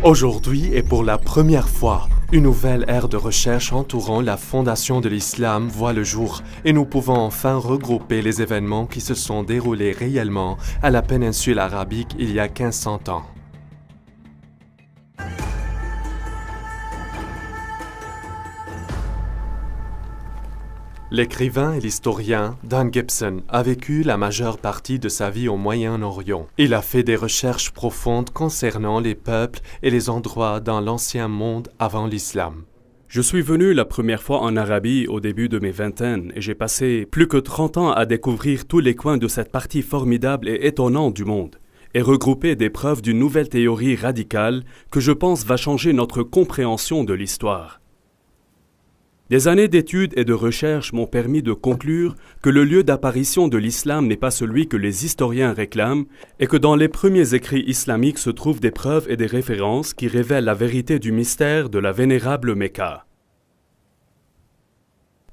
Aujourd'hui et pour la première fois, une nouvelle ère de recherche entourant la fondation de l'islam voit le jour et nous pouvons enfin regrouper les événements qui se sont déroulés réellement à la péninsule arabique il y a 1500 ans. L'écrivain et l'historien Dan Gibson a vécu la majeure partie de sa vie au Moyen-Orient. Il a fait des recherches profondes concernant les peuples et les endroits dans l'ancien monde avant l'islam. Je suis venu la première fois en Arabie au début de mes vingtaines et j'ai passé plus que 30 ans à découvrir tous les coins de cette partie formidable et étonnante du monde et regrouper des preuves d'une nouvelle théorie radicale que je pense va changer notre compréhension de l'histoire. Des années d'études et de recherches m'ont permis de conclure que le lieu d'apparition de l'islam n'est pas celui que les historiens réclament et que dans les premiers écrits islamiques se trouvent des preuves et des références qui révèlent la vérité du mystère de la vénérable Mecca.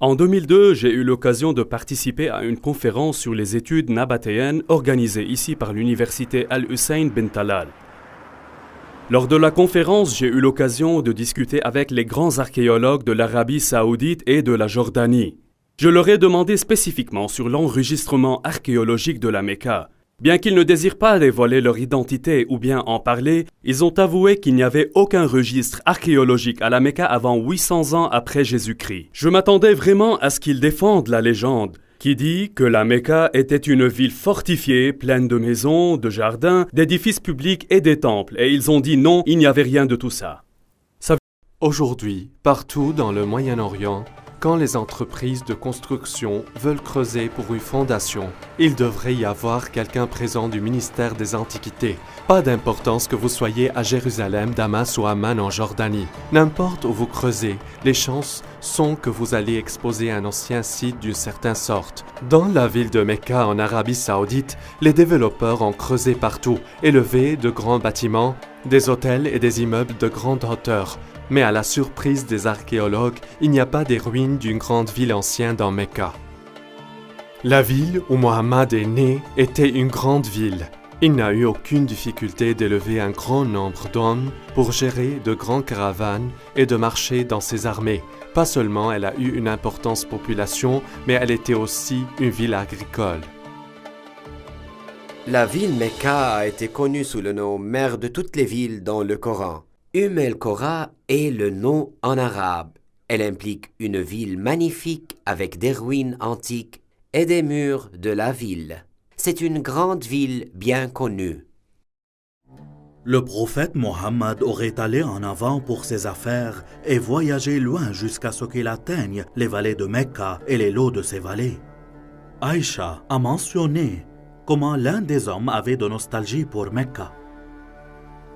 En 2002, j'ai eu l'occasion de participer à une conférence sur les études nabatéennes organisée ici par l'université Al-Hussein bin Talal. Lors de la conférence, j'ai eu l'occasion de discuter avec les grands archéologues de l'Arabie saoudite et de la Jordanie. Je leur ai demandé spécifiquement sur l'enregistrement archéologique de la Mecca. Bien qu'ils ne désirent pas dévoiler leur identité ou bien en parler, ils ont avoué qu'il n'y avait aucun registre archéologique à la Mecca avant 800 ans après Jésus-Christ. Je m'attendais vraiment à ce qu'ils défendent la légende, qui dit que la Mecca était une ville fortifiée, pleine de maisons, de jardins, d'édifices publics et des temples. Et ils ont dit non, il n'y avait rien de tout ça. Aujourd'hui, partout dans le Moyen-Orient, quand les entreprises de construction veulent creuser pour une fondation, il devrait y avoir quelqu'un présent du ministère des Antiquités. Pas d'importance que vous soyez à Jérusalem, Damas ou Amman en Jordanie. N'importe où vous creusez, les chances sont que vous allez exposer un ancien site d'une certaine sorte. Dans la ville de Mecca en Arabie Saoudite, les développeurs ont creusé partout, élevé de grands bâtiments, des hôtels et des immeubles de grande hauteur. Mais à la surprise des archéologues, il n'y a pas des ruines d'une grande ville ancienne dans Mecca. La ville où Mohammed est né était une grande ville. Il n'a eu aucune difficulté d'élever un grand nombre d'hommes pour gérer de grandes caravanes et de marcher dans ses armées. Pas seulement elle a eu une importante population, mais elle était aussi une ville agricole. La ville Mecca a été connue sous le nom mère de toutes les villes dans le Coran. El-Qora est le nom en arabe. Elle implique une ville magnifique avec des ruines antiques et des murs de la ville. C'est une grande ville bien connue. Le prophète Mohammed aurait allé en avant pour ses affaires et voyagé loin jusqu'à ce qu'il atteigne les vallées de Mecca et les lots de ces vallées. Aïcha a mentionné comment l'un des hommes avait de nostalgie pour Mecca.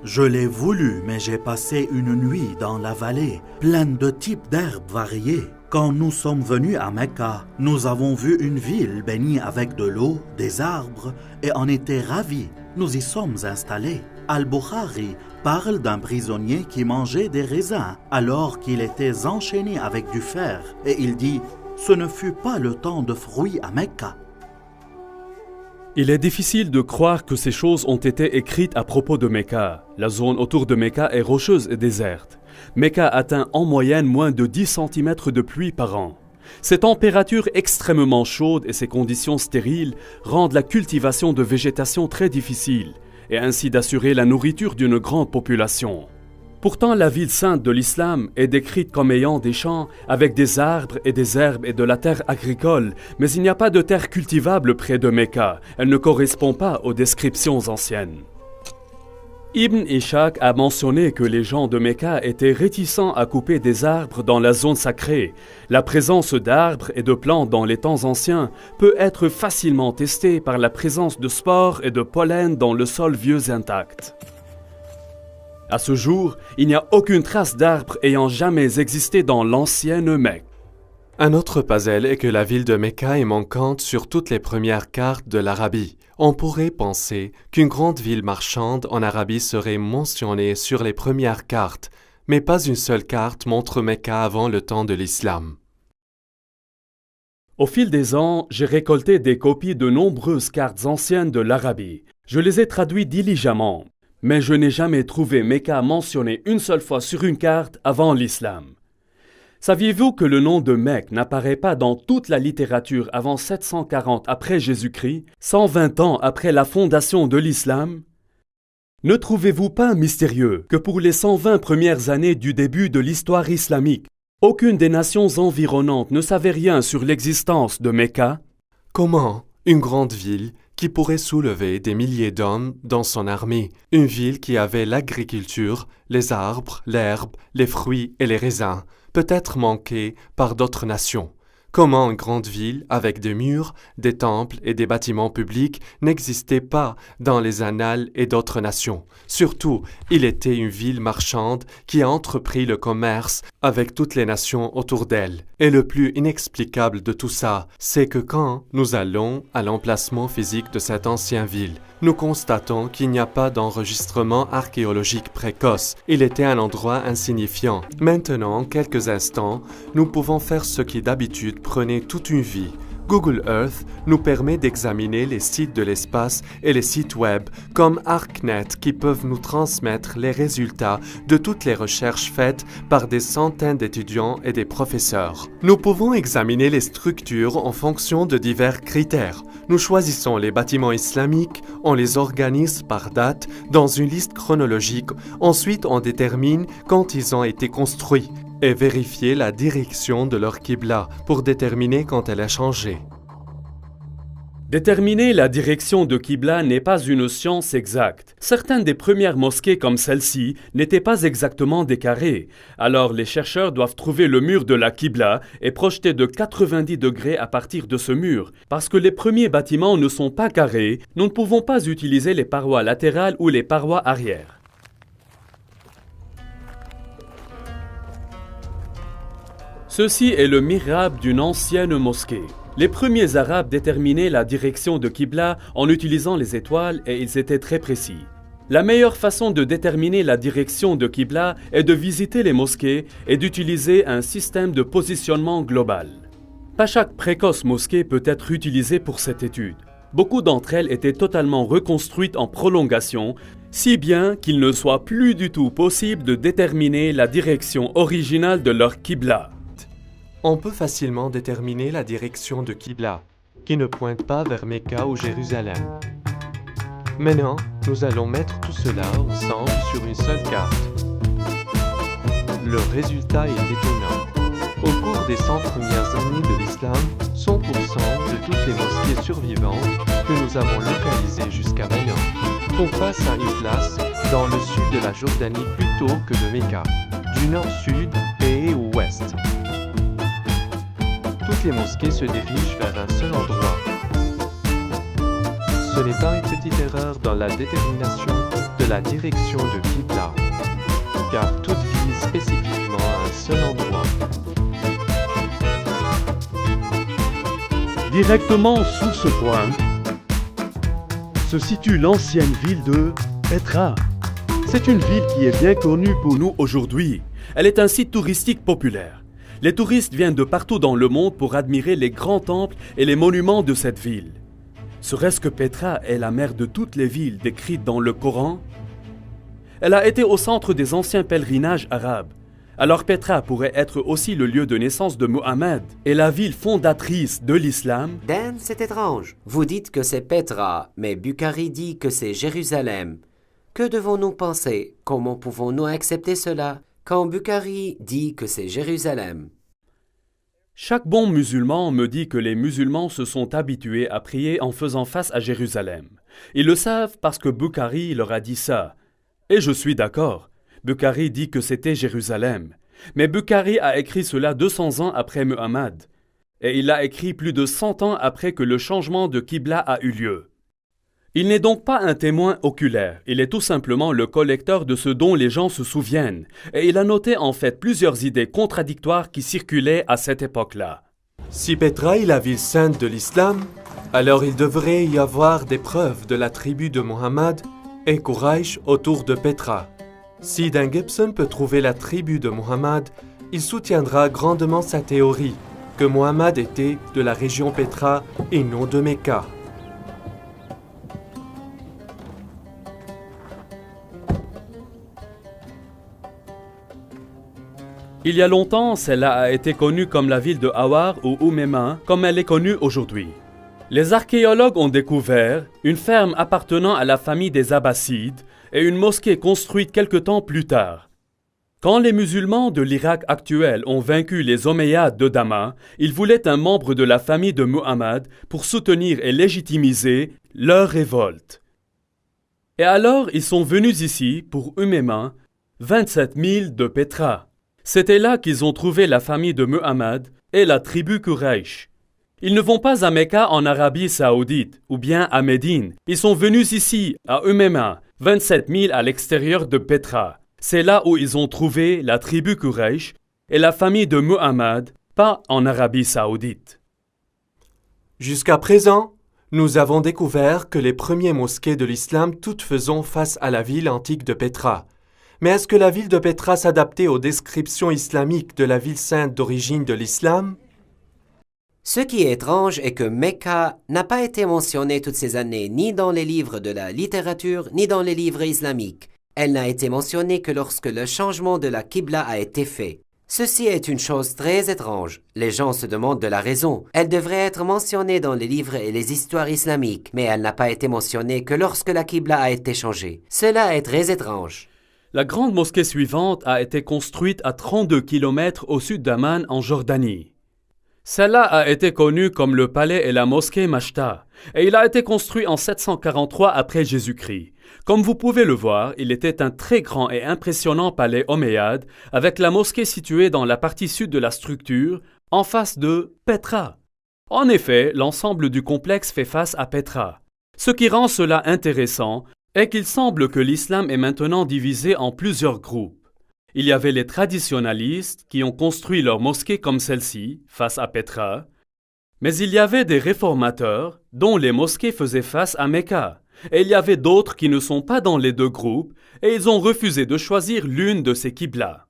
Je l'ai voulu, mais j'ai passé une nuit dans la vallée, pleine de types d'herbes variées. Quand nous sommes venus à Mecca, nous avons vu une ville bénie avec de l'eau, des arbres, et en était ravis. Nous y sommes installés. Al-Bukhari parle d'un prisonnier qui mangeait des raisins alors qu'il était enchaîné avec du fer, et il dit « Ce ne fut pas le temps de fruits à Mecca ». Il est difficile de croire que ces choses ont été écrites à propos de Mecca. La zone autour de Mecca est rocheuse et déserte. Mecca atteint en moyenne moins de 10 cm de pluie par an. Ces températures extrêmement chaudes et ces conditions stériles rendent la cultivation de végétation très difficile et ainsi d'assurer la nourriture d'une grande population. Pourtant, la ville sainte de l'islam est décrite comme ayant des champs avec des arbres et des herbes et de la terre agricole, mais il n'y a pas de terre cultivable près de Mecca. Elle ne correspond pas aux descriptions anciennes. Ibn Ishaq a mentionné que les gens de Mecca étaient réticents à couper des arbres dans la zone sacrée. La présence d'arbres et de plantes dans les temps anciens peut être facilement testée par la présence de spores et de pollen dans le sol vieux intact. À ce jour, il n'y a aucune trace d'arbres ayant jamais existé dans l'ancienne Mecque. Un autre puzzle est que la ville de Mecca est manquante sur toutes les premières cartes de l'Arabie. On pourrait penser qu'une grande ville marchande en Arabie serait mentionnée sur les premières cartes, mais pas une seule carte montre Mecca avant le temps de l'islam. Au fil des ans, j'ai récolté des copies de nombreuses cartes anciennes de l'Arabie. Je les ai traduites diligemment. Mais je n'ai jamais trouvé Mecca mentionné une seule fois sur une carte avant l'islam. Saviez-vous que le nom de Mecque n'apparaît pas dans toute la littérature avant 740 après Jésus-Christ, 120 ans après la fondation de l'islam? Ne trouvez-vous pas mystérieux que pour les 120 premières années du début de l'histoire islamique, aucune des nations environnantes ne savait rien sur l'existence de Mecca? Comment une grande ville qui pourrait soulever des milliers d'hommes dans son armée, une ville qui avait l'agriculture, les arbres, l'herbe, les fruits et les raisins, peut être manquée par d'autres nations? Comment une grande ville avec des murs, des temples et des bâtiments publics n'existait pas dans les annales et d'autres nations? Surtout, il était une ville marchande qui a entrepris le commerce avec toutes les nations autour d'elle. Et le plus inexplicable de tout ça, c'est que quand nous allons à l'emplacement physique de cette ancienne ville, nous constatons qu'il n'y a pas d'enregistrement archéologique précoce. Il était un endroit insignifiant. Maintenant, en quelques instants, nous pouvons faire ce qui d'habitude prenait toute une vie. Google Earth nous permet d'examiner les sites de l'espace et les sites web comme ArcNet qui peuvent nous transmettre les résultats de toutes les recherches faites par des centaines d'étudiants et des professeurs. Nous pouvons examiner les structures en fonction de divers critères. Nous choisissons les bâtiments islamiques, on les organise par date dans une liste chronologique, ensuite on détermine quand ils ont été construits et vérifier la direction de leur qibla pour déterminer quand elle a changé. Déterminer la direction de qibla n'est pas une science exacte. Certaines des premières mosquées comme celle-ci n'étaient pas exactement des carrés. Alors les chercheurs doivent trouver le mur de la qibla et projeter de 90 degrés à partir de ce mur. Parce que les premiers bâtiments ne sont pas carrés, nous ne pouvons pas utiliser les parois latérales ou les parois arrière. Ceci est le mihrab d'une ancienne mosquée. Les premiers Arabes déterminaient la direction de Qibla en utilisant les étoiles et ils étaient très précis. La meilleure façon de déterminer la direction de Qibla est de visiter les mosquées et d'utiliser un système de positionnement global. Pas chaque précoce mosquée peut être utilisée pour cette étude. Beaucoup d'entre elles étaient totalement reconstruites en prolongation, si bien qu'il ne soit plus du tout possible de déterminer la direction originale de leur Qibla. On peut facilement déterminer la direction de Qibla, qui ne pointe pas vers Mecca ou Jérusalem. Maintenant, nous allons mettre tout cela ensemble sur une seule carte. Le résultat est étonnant. Au cours des 100 premières années de l'islam, 100% de toutes les mosquées survivantes que nous avons localisées jusqu'à maintenant font face à une place dans le sud de la Jordanie plutôt que de Mecca, du nord-sud et ouest. Toutes les mosquées se dirigent vers un seul endroit. Ce n'est pas une petite erreur dans la détermination de la direction de Qibla, car toutes visent spécifiquement à un seul endroit. Directement sous ce point se situe l'ancienne ville de Petra. C'est une ville qui est bien connue pour nous aujourd'hui. Elle est un site touristique populaire. Les touristes viennent de partout dans le monde pour admirer les grands temples et les monuments de cette ville. Serait-ce que Petra est la mère de toutes les villes décrites dans le Coran? Elle a été au centre des anciens pèlerinages arabes. Alors Petra pourrait être aussi le lieu de naissance de Mohammed et la ville fondatrice de l'islam. Dan, c'est étrange. Vous dites que c'est Petra, mais Bukhari dit que c'est Jérusalem. Que devons-nous penser? Comment pouvons-nous accepter cela quand Bukhari dit que c'est Jérusalem? Chaque bon musulman me dit que les musulmans se sont habitués à prier en faisant face à Jérusalem. Ils le savent parce que Bukhari leur a dit ça. Et je suis d'accord. Bukhari dit que c'était Jérusalem. Mais Bukhari a écrit cela 200 ans après Muhammad. Et il l'a écrit plus de 100 ans après que le changement de Qibla a eu lieu. Il n'est donc pas un témoin oculaire, il est tout simplement le collecteur de ce dont les gens se souviennent. Et il a noté en fait plusieurs idées contradictoires qui circulaient à cette époque-là. Si Petra est la ville sainte de l'islam, alors il devrait y avoir des preuves de la tribu de Mohammed et Quraysh autour de Petra. Si Dan Gibson peut trouver la tribu de Mohammed, il soutiendra grandement sa théorie que Mohammed était de la région Petra et non de Mecca. Il y a longtemps, celle-là a été connue comme la ville de Awar ou Oumema, comme elle est connue aujourd'hui. Les archéologues ont découvert une ferme appartenant à la famille des Abbassides et une mosquée construite quelque temps plus tard. Quand les musulmans de l'Irak actuel ont vaincu les Omeyyades de Damas, ils voulaient un membre de la famille de Muhammad pour soutenir et légitimiser leur révolte. Et alors, ils sont venus ici, pour Oumema, 27 000 de Petra. C'était là qu'ils ont trouvé la famille de Muhammad et la tribu Quraysh. Ils ne vont pas à Mecca en Arabie Saoudite ou bien à Médine. Ils sont venus ici, à Oumema, 27 000 à l'extérieur de Petra. C'est là où ils ont trouvé la tribu Quraysh et la famille de Muhammad, pas en Arabie Saoudite. Jusqu'à présent, nous avons découvert que les premières mosquées de l'islam toutes faisaient face à la ville antique de Petra. Mais est-ce que la ville de Petra s'adaptait aux descriptions islamiques de la ville sainte d'origine de l'islam? Ce qui est étrange est que Mecca n'a pas été mentionnée toutes ces années ni dans les livres de la littérature ni dans les livres islamiques. Elle n'a été mentionnée que lorsque le changement de la Qibla a été fait. Ceci est une chose très étrange. Les gens se demandent de la raison. Elle devrait être mentionnée dans les livres et les histoires islamiques, mais elle n'a pas été mentionnée que lorsque la Qibla a été changée. Cela est très étrange. La grande mosquée suivante a été construite à 32 km au sud d'Amman en Jordanie. Celle-là a été connue comme le palais et la mosquée Mashta, et il a été construit en 743 après Jésus-Christ. Comme vous pouvez le voir, il était un très grand et impressionnant palais omeyyade, avec la mosquée située dans la partie sud de la structure, en face de Petra. En effet, l'ensemble du complexe fait face à Petra. Ce qui rend cela intéressant est qu'il semble que l'islam est maintenant divisé en plusieurs groupes. Il y avait les traditionalistes qui ont construit leur mosquée comme celle-ci, face à Petra, mais il y avait des réformateurs dont les mosquées faisaient face à Mecca, et il y avait d'autres qui ne sont pas dans les deux groupes, et ils ont refusé de choisir l'une de ces qiblas.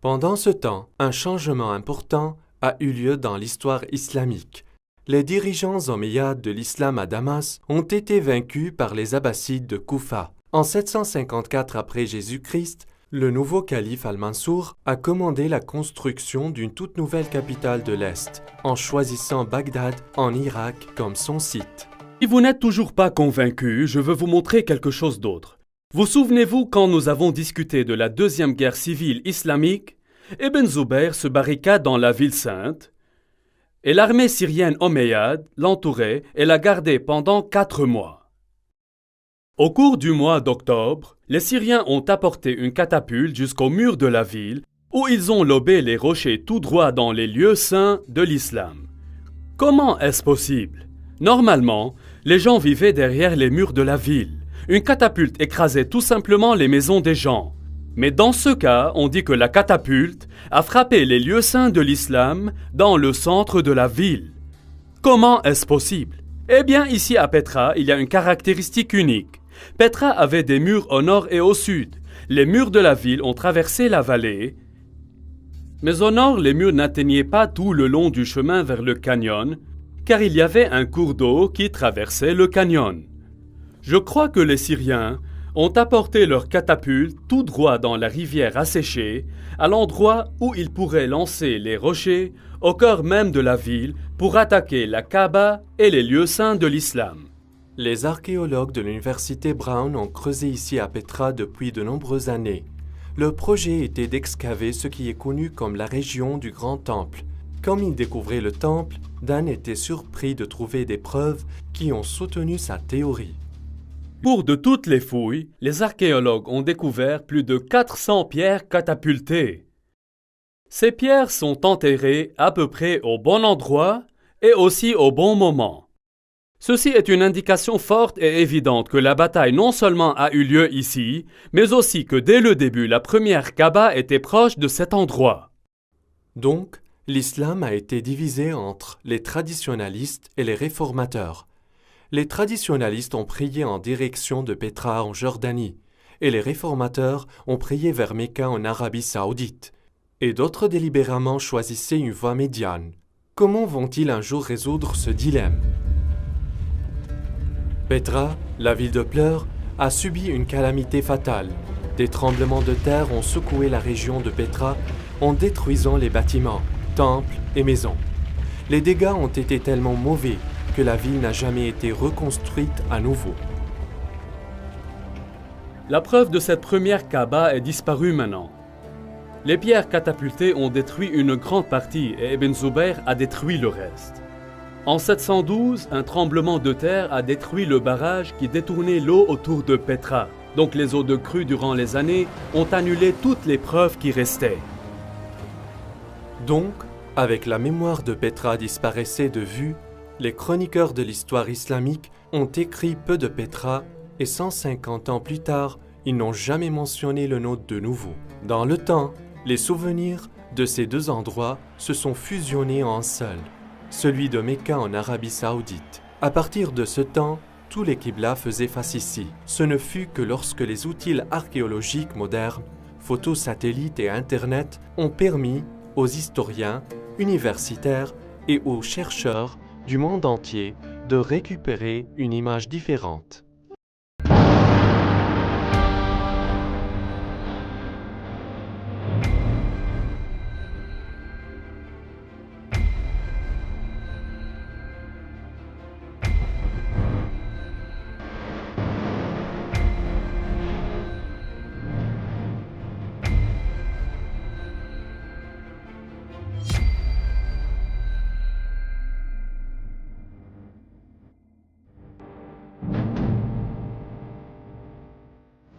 Pendant ce temps, un changement important a eu lieu dans l'histoire islamique. Les dirigeants omeyyades de l'islam à Damas ont été vaincus par les Abbassides de Koufa. En 754 après Jésus-Christ, le nouveau calife Al-Mansour a commandé la construction d'une toute nouvelle capitale de l'Est, en choisissant Bagdad en Irak comme son site. Si vous n'êtes toujours pas convaincu, je veux vous montrer quelque chose d'autre. Vous souvenez-vous quand nous avons discuté de la deuxième guerre civile islamique, Ibn Zubayr se barricade dans la ville sainte, et l'armée syrienne omeyyade l'entourait et la gardait pendant 4 mois. Au cours du mois d'octobre, les Syriens ont apporté une catapulte jusqu'au mur de la ville où ils ont lobé les rochers tout droit dans les lieux saints de l'islam. Comment est-ce possible? Normalement, les gens vivaient derrière les murs de la ville. Une catapulte écrasait tout simplement les maisons des gens. Mais dans ce cas, on dit que la catapulte a frappé les lieux saints de l'islam dans le centre de la ville. Comment est-ce possible? Eh bien, ici à Petra, il y a une caractéristique unique. Petra avait des murs au nord et au sud. Les murs de la ville ont traversé la vallée. Mais au nord, les murs n'atteignaient pas tout le long du chemin vers le canyon, car il y avait un cours d'eau qui traversait le canyon. Je crois que les Syriens ont apporté leurs catapultes tout droit dans la rivière asséchée, à l'endroit où ils pourraient lancer les rochers au cœur même de la ville pour attaquer la Kaaba et les lieux saints de l'islam. Les archéologues de l'université Brown ont creusé ici à Petra depuis de nombreuses années. Le projet était d'excaver ce qui est connu comme la région du Grand Temple. Comme ils découvraient le temple, Dan était surpris de trouver des preuves qui ont soutenu sa théorie. Au cours de toutes les fouilles, les archéologues ont découvert plus de 400 pierres catapultées. Ces pierres sont enterrées à peu près au bon endroit et aussi au bon moment. Ceci est une indication forte et évidente que la bataille non seulement a eu lieu ici, mais aussi que dès le début, la première Kaaba était proche de cet endroit. Donc, l'islam a été divisé entre les traditionalistes et les réformateurs. Les traditionalistes ont prié en direction de Petra en Jordanie, et les réformateurs ont prié vers Mecca en Arabie Saoudite, et d'autres délibérément choisissaient une voie médiane. Comment vont-ils un jour résoudre ce dilemme? Petra, la ville de pleurs, a subi une calamité fatale. Des tremblements de terre ont secoué la région de Petra en détruisant les bâtiments, temples et maisons. Les dégâts ont été tellement mauvais que la ville n'a jamais été reconstruite à nouveau. La preuve de cette première Kaaba est disparue maintenant. Les pierres catapultées ont détruit une grande partie et Ibn Zubayr a détruit le reste. En 712, un tremblement de terre a détruit le barrage qui détournait l'eau autour de Petra. Donc les eaux de crue durant les années ont annulé toutes les preuves qui restaient. Donc, avec la mémoire de Petra disparaissait de vue, les chroniqueurs de l'histoire islamique ont écrit peu de Petra et 150 ans plus tard, ils n'ont jamais mentionné le nom de nouveau. Dans le temps, les souvenirs de ces deux endroits se sont fusionnés en un seul, celui de Mecca en Arabie Saoudite. À partir de ce temps, tous les Qibla faisaient face ici. Ce ne fut que lorsque les outils archéologiques modernes, photos satellites et Internet ont permis aux historiens, universitaires et aux chercheurs du monde entier de récupérer une image différente.